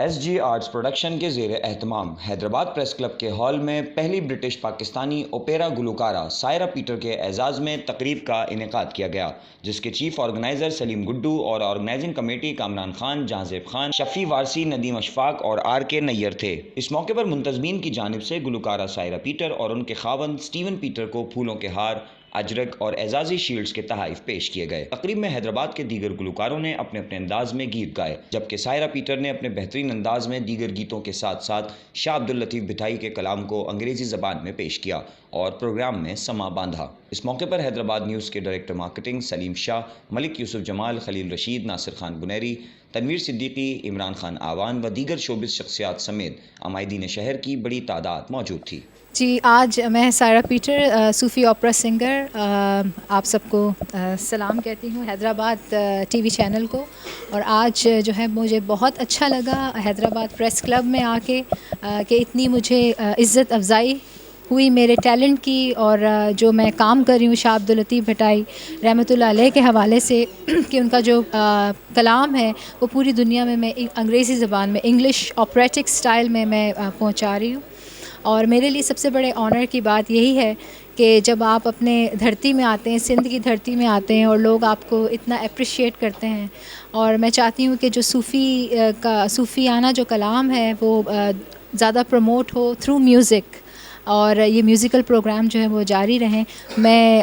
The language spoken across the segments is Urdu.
ایس جی آرٹس پروڈکشن کے زیر اہتمام حیدرآباد پریس کلب کے ہال میں پہلی برٹش پاکستانی اوپیرا گلوکارہ سائرہ پیٹر کے اعزاز میں تقریب کا انعقاد کیا گیا، جس کے چیف آرگنائزر سلیم گڈو اور آرگنائزنگ کمیٹی کامران خان، جہانزیب خان، شفیع وارسی، ندیم اشفاق اور آر کے نیئر تھے۔ اس موقع پر منتظمین کی جانب سے گلوکارہ سائرہ پیٹر اور ان کے خاوند سٹیون پیٹر کو پھولوں کے ہار، اجرک اور اعزازی شیلڈز کے تحائف پیش کیے گئے۔ تقریب میں حیدرآباد کے دیگر گلوکاروں نے اپنے اپنے انداز میں گیت گائے، جبکہ سائرہ پیٹر نے اپنے بہترین انداز میں دیگر گیتوں کے ساتھ ساتھ شاہ عبداللطیف بھٹائی کے کلام کو انگریزی زبان میں پیش کیا اور پروگرام میں سماں باندھا۔ اس موقع پر حیدرآباد نیوز کے ڈائریکٹر مارکیٹنگ سلیم شاہ، ملک یوسف جمال، خلیل رشید، ناصر خان بنیری، تنویر صدیقی، عمران خان آوان و دیگر شوبز شخصیات سمیت عمائدین شہر کی بڑی تعداد موجود تھی۔ جی، آج میں سائرہ پیٹر، صوفی اوپرا سنگر، آپ سب کو سلام کہتی ہوں، حیدرآباد ٹی وی چینل کو۔ اور آج جو ہے مجھے بہت اچھا لگا حیدرآباد پریس کلب میں آ کے کہ اتنی مجھے عزت افزائی ہوئی میرے ٹیلنٹ کی، اور جو میں کام کر رہی ہوں شاہ عبداللطیف بھٹائی رحمۃ اللہ علیہ کے حوالے سے کہ ان کا جو کلام ہے وہ پوری دنیا میں انگریزی زبان میں، انگلش آپریٹک سٹائل میں پہنچا رہی ہوں۔ اور میرے لیے سب سے بڑے آنر کی بات یہی ہے کہ جب آپ اپنے دھرتی میں آتے ہیں، سندھ کی دھرتی میں آتے ہیں، اور لوگ آپ کو اتنا اپریشیٹ کرتے ہیں، اور میں چاہتی ہوں کہ جو صوفیانہ جو کلام ہے وہ زیادہ پروموٹ ہو تھرو میوزک، اور یہ میوزیکل پروگرام جو ہے وہ جاری رہیں۔ میں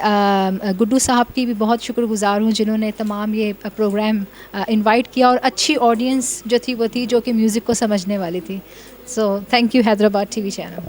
گڈو صاحب کی بھی بہت شکر گزار ہوں جنہوں نے تمام یہ پروگرام انوائٹ کیا، اور اچھی آڈینس جو تھی وہ تھی جو کہ میوزک کو سمجھنے والی تھی۔ So thank you Hyderabad T V channel.